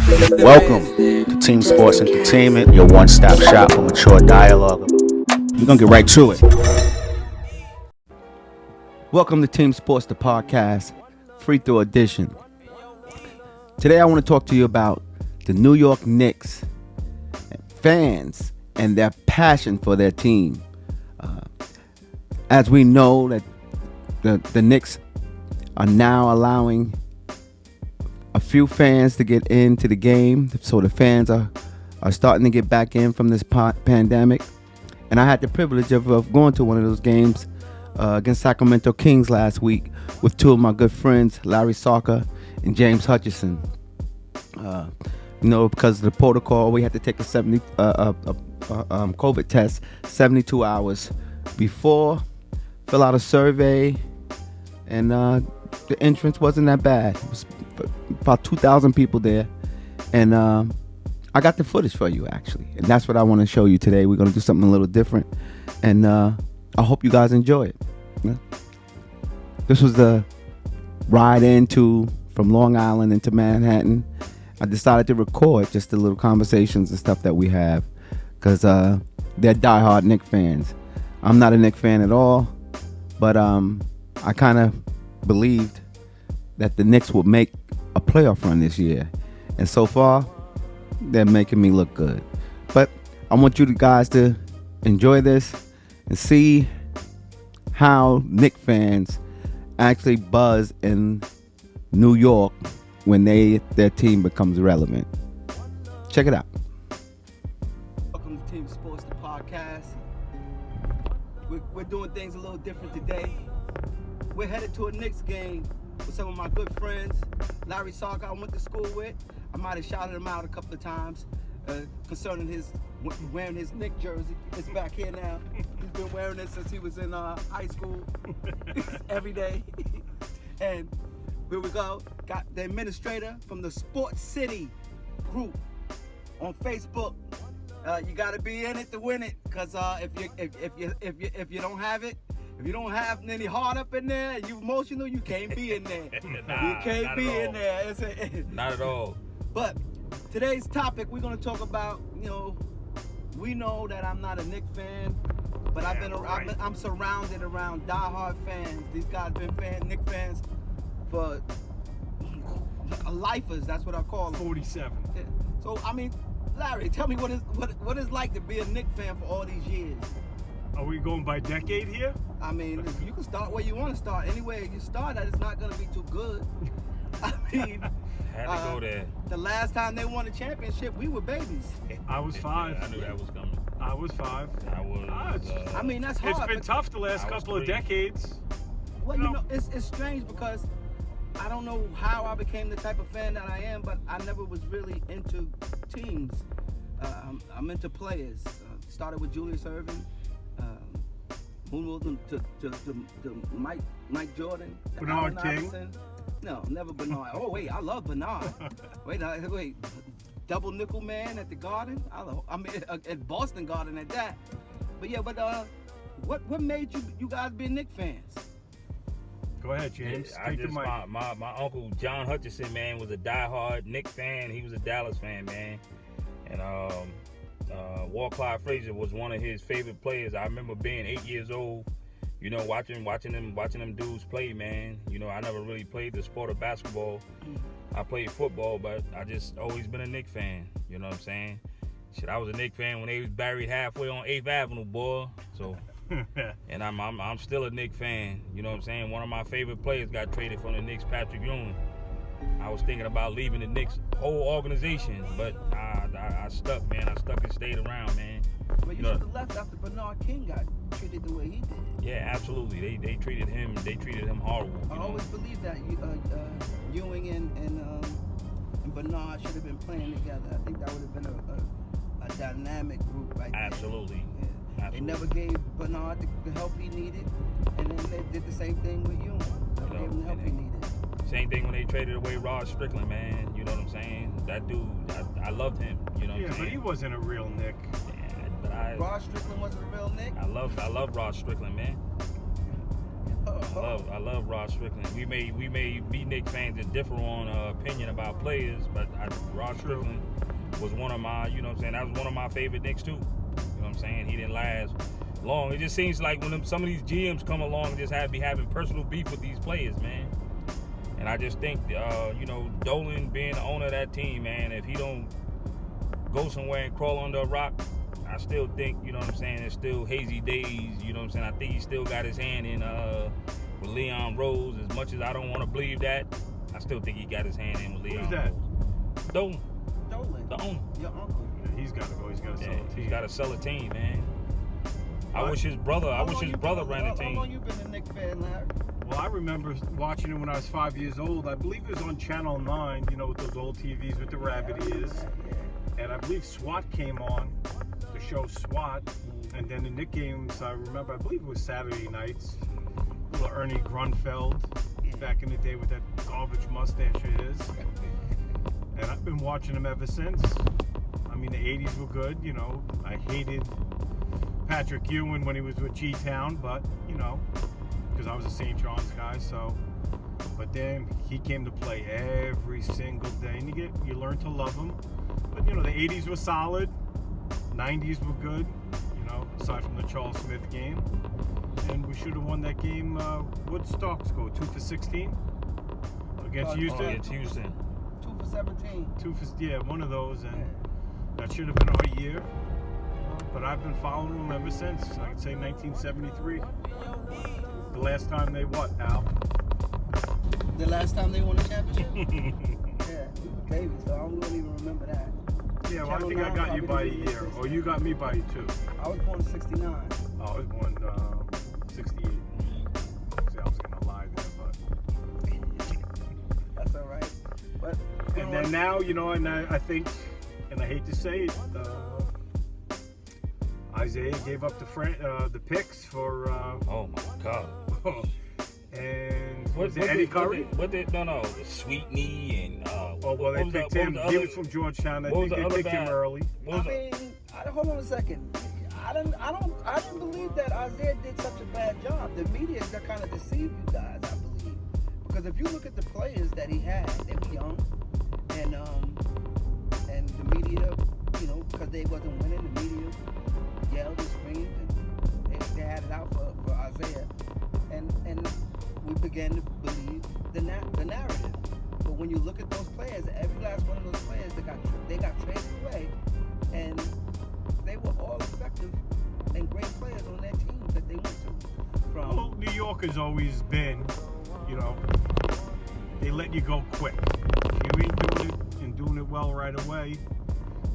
Welcome to Teem Sports Entertainment, your one-stop shop for mature dialogue. We're going to get right to it. Welcome to Teem Sports, the podcast, free throw edition. Today I want to talk to you about the New York Knicks fans and their passion for their team. As we know that the Knicks are now allowing a few fans to get into the game, so the fans are starting to get back in from this pandemic. And I had the privilege of going to one of those games against Sacramento Kings last week with two of my good friends, Larry Sarker and James Hutchison. Because of the protocol, we had to take a COVID test 72 hours before, fill out a survey, and the entrance wasn't that bad. It was about 2,000 people there, and I got the footage for you, actually, and that's what I want to show you today. We're going to do something a little different, and I hope you guys enjoy it. Yeah. This was the ride from Long Island into Manhattan. I decided to record just the little conversations and stuff that we have, because they're diehard Knicks fans. I'm not a Knicks fan at all, but I kind of believed that the Knicks would make a playoff run this year, and so far they're making me look good. But I want you guys to enjoy this and see how Knicks fans actually buzz in New York when their team becomes relevant. Check it out. Welcome to Teem Sports, the podcast. We're doing things a little different today. We're headed to a Knicks game with some of my good friends. Larry Sarker, I went to school with. I might have shouted him out a couple of times concerning his wearing his Knicks jersey. It's back here now. He's been wearing it since he was in high school every day. And here we go. Got the administrator from the Sports City group on Facebook. You got to be in it to win it, because if you don't have it, if you don't have any heart up in there and you emotional, you can't be in there. You can't be in there. Not at all. But today's topic, we're going to talk about, we know that I'm not a Knicks fan, but I'm surrounded around diehard fans. These guys been Knicks fans for lifers. That's what I call them. 47. Yeah. So, Larry, tell me what it's like to be a Knicks fan for all these years. Are we going by decade here? You can start where you want to start. Anywhere you start at, it's not going to be too good. Had to go there. The last time they won a championship, we were babies. I was 5. I knew that was coming. I was 5. I was. That's hard. It's been tough the last couple of decades. Well, it's strange because I don't know how I became the type of fan that I am, but I never was really into teams. I'm into players. Started with Julius Randle. Moved to Mike Jordan. Bernard King. Iverson. No, never Bernard. Oh wait, I love Bernard. wait, double nickel man at the Garden. At Boston Garden at that. But what made you guys be Knicks fans? Go ahead, James. My uncle John Hutchison, man, was a diehard Knicks fan. He was a Dallas fan, man, and Walt Clyde Frazier was one of his favorite players. I remember being 8 years old, watching them dudes play, man. I never really played the sport of basketball. I played football, but I just always been a Knicks fan. You know what I'm saying? Shit, I was a Knicks fan when they was buried halfway on 8th Avenue, boy. So, and I'm still a Knicks fan. You know what I'm saying? One of my favorite players got traded from the Knicks, Patrick Ewing. I was thinking about leaving the Knicks whole organization, but I stuck, man. I stuck and stayed around, man. Well, you should have left after Bernard King got treated the way he did. Yeah, absolutely. They treated him horrible. I always believed that Ewing and Bernard should have been playing together. I think that would have been a dynamic group right there. Absolutely. Yeah. Absolutely. They never gave Bernard the help he needed, and then they did the same thing with Ewing. Never gave him the help he needed. Same thing when they traded away Rod Strickland, man. You know what I'm saying? That dude, I loved him. You know what I'm saying? But he wasn't a real Knick. Yeah, but Rod Strickland wasn't a real Knick? I love Rod Strickland, man. I love Rod Strickland. We may be Knicks fans and differ on opinion about players, but Rod Strickland was one of my, you know what I'm saying, that was one of my favorite Knicks too. You know what I'm saying? He didn't last long. It just seems like when some of these GMs come along and just be having personal beef with these players, man. And I just think, you know, Dolan being the owner of that team, man, if he don't go somewhere and crawl under a rock, I still think, you know what I'm saying, it's still hazy days, you know what I'm saying. I think he still got his hand in with Leon Rose. As much as I don't want to believe that, I still think he got his hand in with Leon Who's that? Rose. Dolan, the owner. Your uncle. Yeah, he's got to go. He's got to sell a team. He's got to sell a team, man. I wish his brother ran the team. How long you been a Knicks fan, Larry? Well, I remember watching it when I was 5 years old. I believe it was on Channel 9, you know, with those old TVs with the rabbit ears. And I believe SWAT came on, the show SWAT. And then the Knicks games, I remember, I believe it was Saturday nights. Little Ernie Grunfeld, back in the day with that garbage mustache of his. And I've been watching them ever since. I mean, the 80s were good, you know. I hated Patrick Ewing when he was with G-Town, but, you know, because I was a St. John's guy, so. But then he came to play every single day, and you learn to love him. But, you know, the 80s were solid. 90s were good, you know, aside from the Charles Smith game. And we should have won that game. What Stocks go? 2 for 16 against Houston. Against Houston. 2 for 17. One of those, and that should have been our year. But I've been following them ever since. I could say 1973. The last time they what, Al? The last time they won a championship? Yeah, we were babies, so I don't even remember that. Yeah, well, I think I got you by a year, or you got me by 2. I was born in 69. Oh, I was born 68. See, I was gonna lie there, but that's all right. But and then now, you know, and I think, and I hate to say it, Isaiah gave up the picks for. Oh my God. And was it Eddie Curry? No, Sweetney and. Well, they picked him. He was from Georgetown. I think they picked him early. Hold on a second. I didn't believe that Isaiah did such a bad job. The media kind of deceived you guys, I believe, because if you look at the players that he had, they were young, and the media, you know, because they wasn't winning, the media yelled and screamed, and they had it out for Isaiah, and we began to believe the narrative. But when you look at those players, every last one of those players, they got traded away, and they were all effective and great players on that team that they went to. Well, New York has always been, you know, they let you go quick. If you ain't doing it and doing it well right away,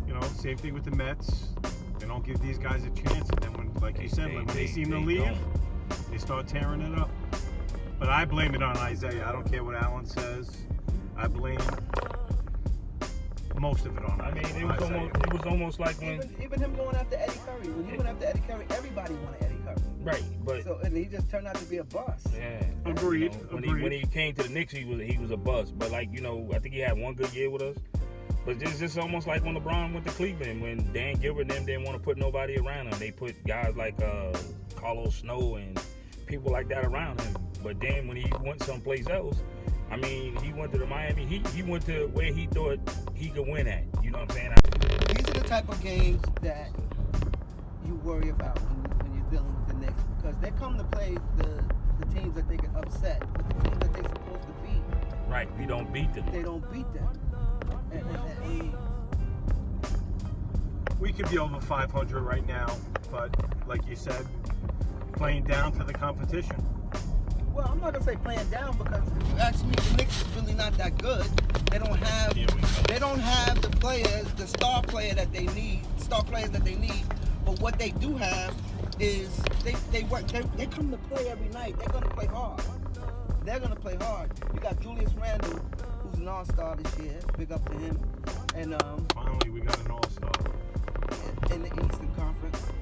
you know, same thing with the Mets. They don't give these guys a chance, and then when, like you said, when they seem to leave, they start tearing it up. But I blame it on Isaiah. I don't care what Alan says. I blame most of it on Isaiah. I mean, it was almost like when even him going after Eddie Curry. When he went after Eddie Curry, everybody wanted Eddie Curry. Right, but and he just turned out to be a bust. Yeah, agreed. You know, when he came to the Knicks, he was a bust. But like, you know, I think he had one good year with us. But it's just almost like when LeBron went to Cleveland, when Dan Gilbert and them didn't want to put nobody around him. They put guys like Carlos Snow and people like that around him. But then when he went someplace else, I mean, he went to the Miami Heat. He went to where he thought he could win at. You know what I'm saying? These are the type of games that you worry about when you're dealing with the Knicks, because they come to play the teams that they get upset, but the teams that they're supposed to beat. Right, we don't beat them. They don't beat them. We could be over 500 right now, but like you said, playing down to the competition. Well, I'm not gonna say playing down, because if you ask me, the Knicks is really not that good. They don't have the players, the star players that they need. But what they do have is they work. They come to play every night. They're gonna play hard. You got Julius Randle, who's an all-star this year. Big up to him. And finally, we got an all-star in the Eastern Conference.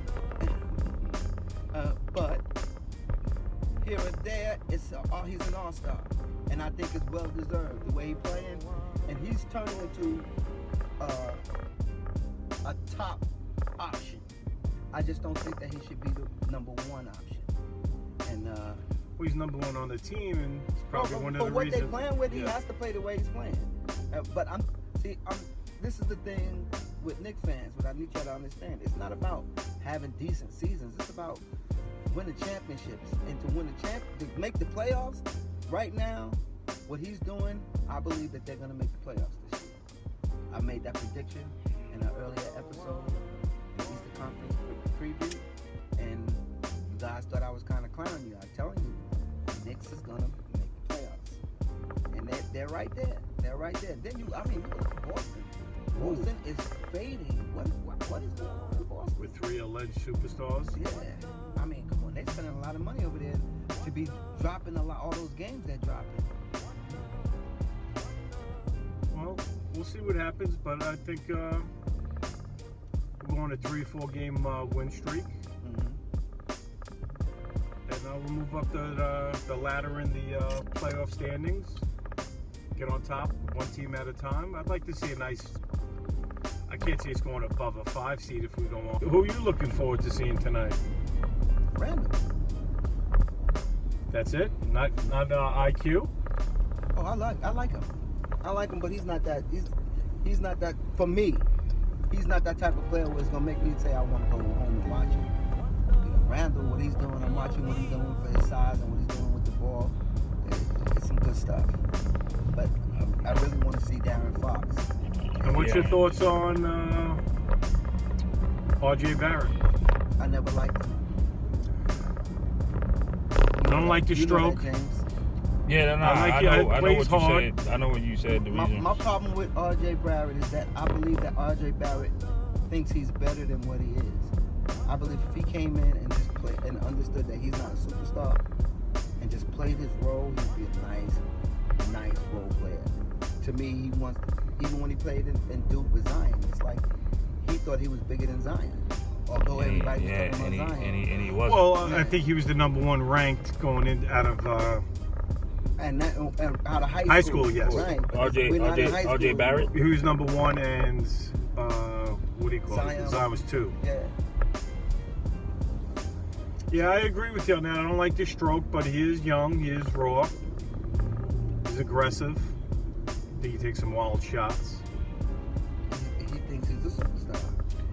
But here and there, he's an all-star, and I think it's well deserved the way he's playing, and he's turning into a top option. I just don't think that he should be the number one option. And Well, he's number one on the team, and it's probably one of the what reasons. they're playing with, he has to play the way he's playing. But this is the thing with Knicks fans, what I need y'all to understand. It's not about having decent seasons. It's about winning championships. And to make the playoffs, right now, what he's doing, I believe that they're going to make the playoffs this year. I made that prediction in an earlier episode in the Eastern Conference preview, and you guys thought I was kind of clowning you. I'm telling you, the Knicks is going to make the playoffs. And they're right there. They're right there. Then look at Boston. Boston is fading. What is going on in Boston? With 3 alleged superstars. Yeah. Come on. They're spending a lot of money over there to be dropping all those games they're dropping. Well, we'll see what happens, but I think we're on a 3-4 game win streak. And we'll move up the ladder in the playoff standings. Get on top, one team at a time. I'd like to see a nice... I can't see us going above a 5 seed if we go on. Who are you looking forward to seeing tonight? Randle. That's it? Not IQ? Oh, I like him. I like him, but he's not that. He's not that. For me, he's not that type of player where it's gonna make me say I want to go home and watch him. Randle, what he's doing, I'm watching what he's doing for his size and what he's doing with the ball. It's some good stuff. But I really want to see Darren Fox. And what's your thoughts on RJ Barrett? I never liked him. I don't like the stroke. James. Yeah, I know what you said. I know what you said. The reason. My problem with RJ Barrett is that I believe that RJ Barrett thinks he's better than what he is. I believe if he came in and just played and understood that he's not a superstar and just played his role, he'd be a nice role player. To me, he wants, even when he played in Duke with Zion, it's like he thought he was bigger than Zion. Although everybody was talking about Zion. And he wasn't. Well, I think he was the number 1 ranked going in out of out of high school, yes. Right. RJ Barrett. He was number 1, and what do you call it? Zion was 2. Yeah. Yeah, I agree with you on that. I don't like the stroke, but he is young. He is raw. He's aggressive. I think he takes some wild shots. He thinks he's a superstar.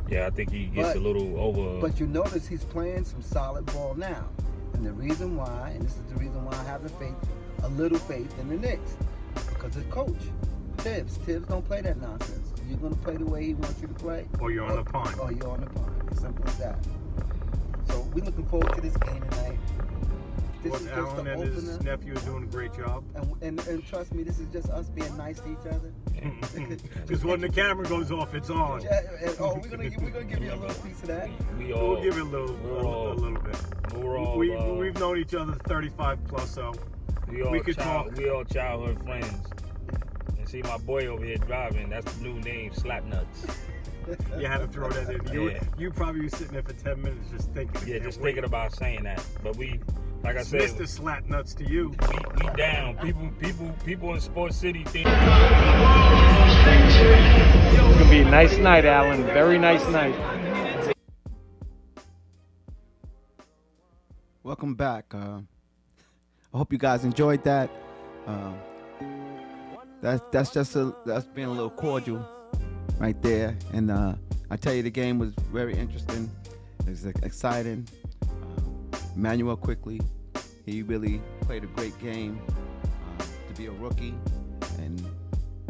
Yeah, I think he gets a little over. But you notice he's playing some solid ball now. And the reason why, and this is the reason why I have a little faith in the Knicks, because his coach, Tibbs don't play that nonsense. You're going to play the way he wants you to play. Or you're on the pond. Or you're on the pond. As simple as that. So we're looking forward to this game tonight. Alan and his nephew are doing a great job. And trust me, this is just us being nice to each other. Because when the camera goes off, it's on. We're gonna give you a little piece of that. We'll give it a little bit. We've known each other 35 plus, so we could talk. We all childhood friends. And see my boy over here driving. That's the new name, Slapnuts. You had to throw that in. You probably was sitting there for 10 minutes just thinking. Yeah, just thinking about saying that. But we. Like I said, Mr. Slap Nuts to you. We down. People in Sports City think. It's gonna be a nice night, Alan. Very nice night. Welcome back. I hope you guys enjoyed that. That's being a little cordial, right there. And I tell you, the game was very interesting. It was exciting. Immanuel Quickley, he really played a great game to be a rookie, and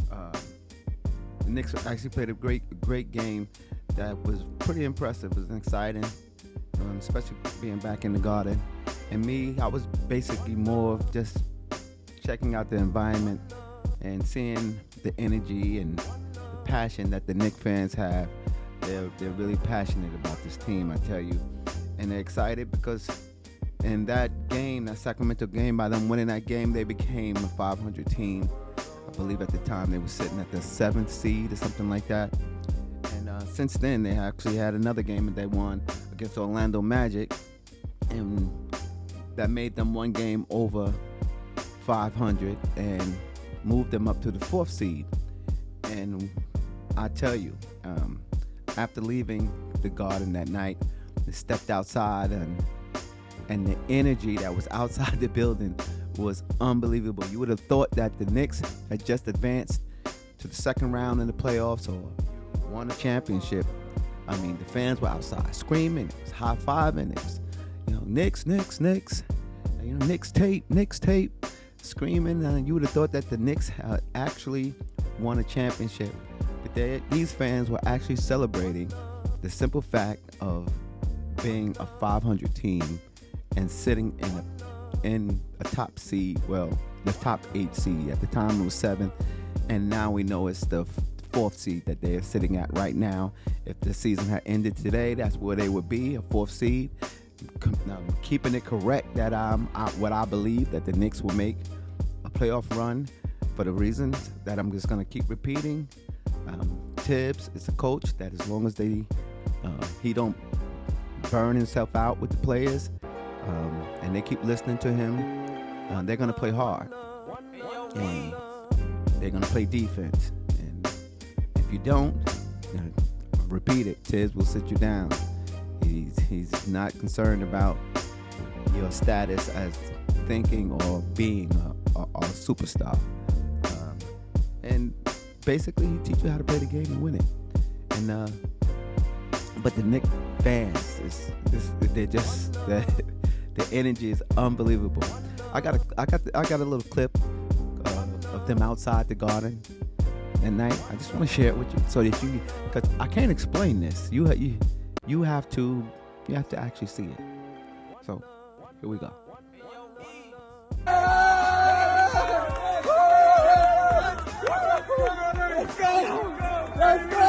the Knicks actually played a great game that was pretty impressive. It was exciting, especially being back in the Garden. And me, I was basically more of just checking out the environment and seeing the energy and the passion that the Knicks fans have. They're really passionate about this team, I tell you, and they're excited because in that game, that Sacramento game, by them winning that game, they became a 500 team. I believe at the time they were sitting at the 7th seed or something like that. And since then, they actually had another game that they won against Orlando Magic, and that made them one game over 500 and moved them up to the 4th seed. And I tell you, after leaving the Garden that night, they stepped outside and and the energy that was outside the building was unbelievable. You would have thought that the Knicks had just advanced to the second round in the playoffs or won a championship. I mean, the fans were outside screaming, it was high-fiving, it was, Knicks, Knicks, Knicks, Knicks tape, screaming. And you would have thought that the Knicks had actually won a championship. But these fans were actually celebrating the simple fact of being a 500 team and sitting in a top seed, well, the top 8 seed. At the time it was 7th, and now we know it's the 4th seed that they are sitting at right now. If the season had ended today, that's where they would be, a 4th seed. Now, keeping it correct that what I believe that the Knicks will make a playoff run for the reasons that I'm just going to keep repeating. Tibbs is a coach that as long as he don't burn himself out with the players, and they keep listening to him, they're going to play hard, and they're going to play defense. And if you don't, repeat it, Tibbs will sit you down. He's not concerned about your status as thinking or being a superstar. And basically, he teach you how to play the game and win it. And but the Knicks fans, the energy is unbelievable. I got a little clip of them outside the Garden at night. I just want to share it with you so that because I can't explain this. You have to actually see it. So here we go. Let's go! Let's go!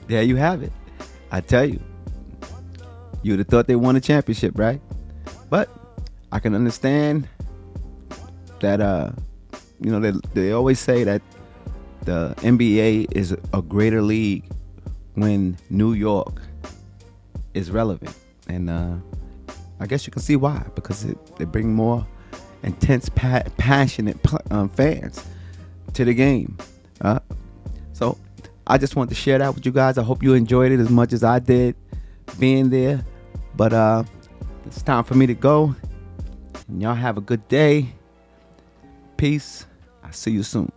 There you have it. I tell you, you would have thought they won a championship, right? But I can understand that they always say that the NBA is a greater league when New York is relevant, and I guess you can see why, because they bring more intense, passionate fans to the game. So I just wanted to share that with you guys. I hope you enjoyed it as much as I did being there. But it's time for me to go. And y'all have a good day. Peace. I'll see you soon.